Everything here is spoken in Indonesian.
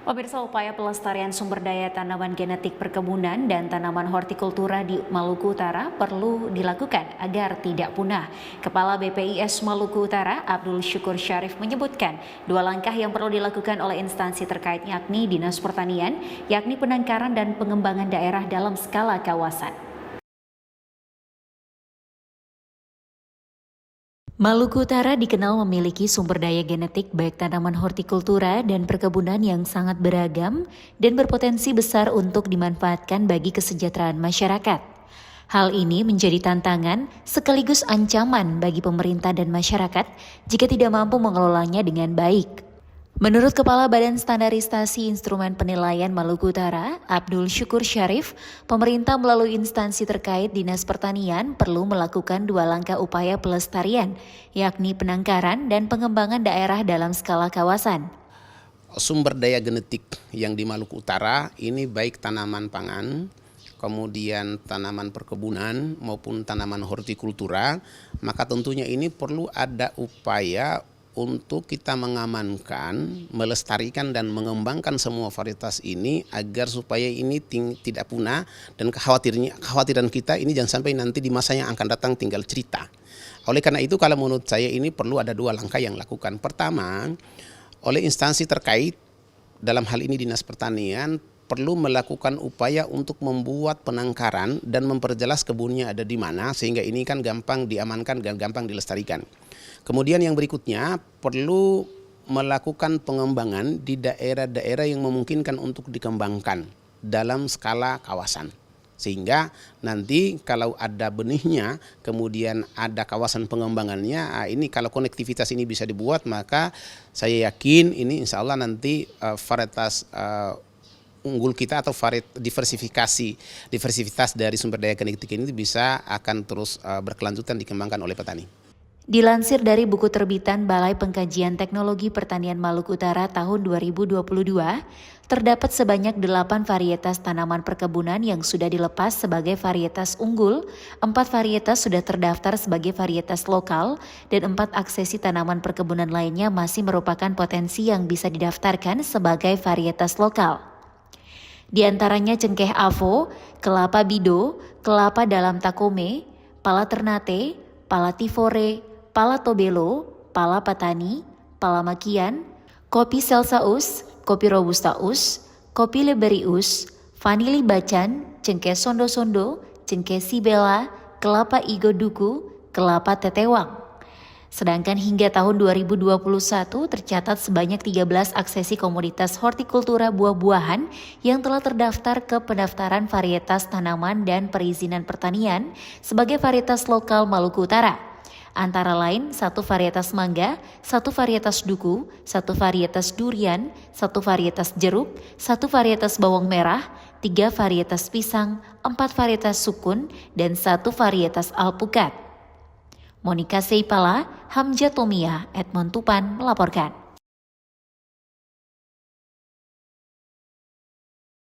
Pemirsa, upaya pelestarian sumber daya tanaman genetik perkebunan dan tanaman hortikultura di Maluku Utara perlu dilakukan agar tidak punah. Kepala BPIS Maluku Utara, Abdul Syukur Syarif menyebutkan dua langkah yang perlu dilakukan oleh instansi terkait yakni Dinas Pertanian, yakni penangkaran dan pengembangan daerah dalam skala kawasan. Maluku Utara dikenal memiliki sumber daya genetik baik tanaman hortikultura dan perkebunan yang sangat beragam dan berpotensi besar untuk dimanfaatkan bagi kesejahteraan masyarakat. Hal ini menjadi tantangan sekaligus ancaman bagi pemerintah dan masyarakat jika tidak mampu mengelolanya dengan baik. Menurut Kepala Badan Standarisasi Instrumen Penilaian Maluku Utara, Abdul Syukur Syarif, pemerintah melalui instansi terkait Dinas Pertanian perlu melakukan dua langkah upaya pelestarian, yakni penangkaran dan pengembangan daerah dalam skala kawasan. Sumber daya genetik yang di Maluku Utara ini baik tanaman pangan, kemudian tanaman perkebunan maupun tanaman hortikultura, maka tentunya ini perlu ada upaya untuk kita mengamankan, melestarikan dan mengembangkan semua varietas ini agar supaya ini tidak punah, dan kekhawatiran kita ini jangan sampai nanti di masa yang akan datang tinggal cerita. Oleh karena itu kalau menurut saya ini perlu ada dua langkah yang lakukan. Pertama, oleh instansi terkait dalam hal ini Dinas Pertanian perlu melakukan upaya untuk membuat penangkaran dan memperjelas kebunnya ada di mana sehingga ini kan gampang diamankan dan gampang dilestarikan. Kemudian yang berikutnya perlu melakukan pengembangan di daerah-daerah yang memungkinkan untuk dikembangkan dalam skala kawasan. Sehingga nanti kalau ada benihnya, kemudian ada kawasan pengembangannya, ini kalau konektivitas ini bisa dibuat, maka saya yakin ini insya Allah nanti varietas unggul kita atau diversitas dari sumber daya genetik ini bisa akan terus berkelanjutan dikembangkan oleh petani. Dilansir dari buku terbitan Balai Pengkajian Teknologi Pertanian Maluku Utara tahun 2022, terdapat sebanyak 8 varietas tanaman perkebunan yang sudah dilepas sebagai varietas unggul, 4 varietas sudah terdaftar sebagai varietas lokal, dan 4 aksesi tanaman perkebunan lainnya masih merupakan potensi yang bisa didaftarkan sebagai varietas lokal. Di antaranya cengkeh avo, kelapa bido, kelapa dalam takome, pala ternate, pala tivore, pala tobelo, pala patani, pala makian, kopi celsaus, kopi robustaus, kopi liberius, vanili bacan, cengkeh sondo-sondo, cengkeh sibela, kelapa igo duku, kelapa tetewang. Sedangkan hingga tahun 2021 tercatat sebanyak 13 aksesi komoditas hortikultura buah-buahan yang telah terdaftar ke pendaftaran varietas tanaman dan perizinan pertanian sebagai varietas lokal Maluku Utara. Antara lain 1 varietas mangga, 1 varietas duku, 1 varietas durian, 1 varietas jeruk, 1 varietas bawang merah, 3 varietas pisang, 4 varietas sukun, dan 1 varietas alpukat. Monika Seipala, Hamja Tomia, Edmond Tupan melaporkan.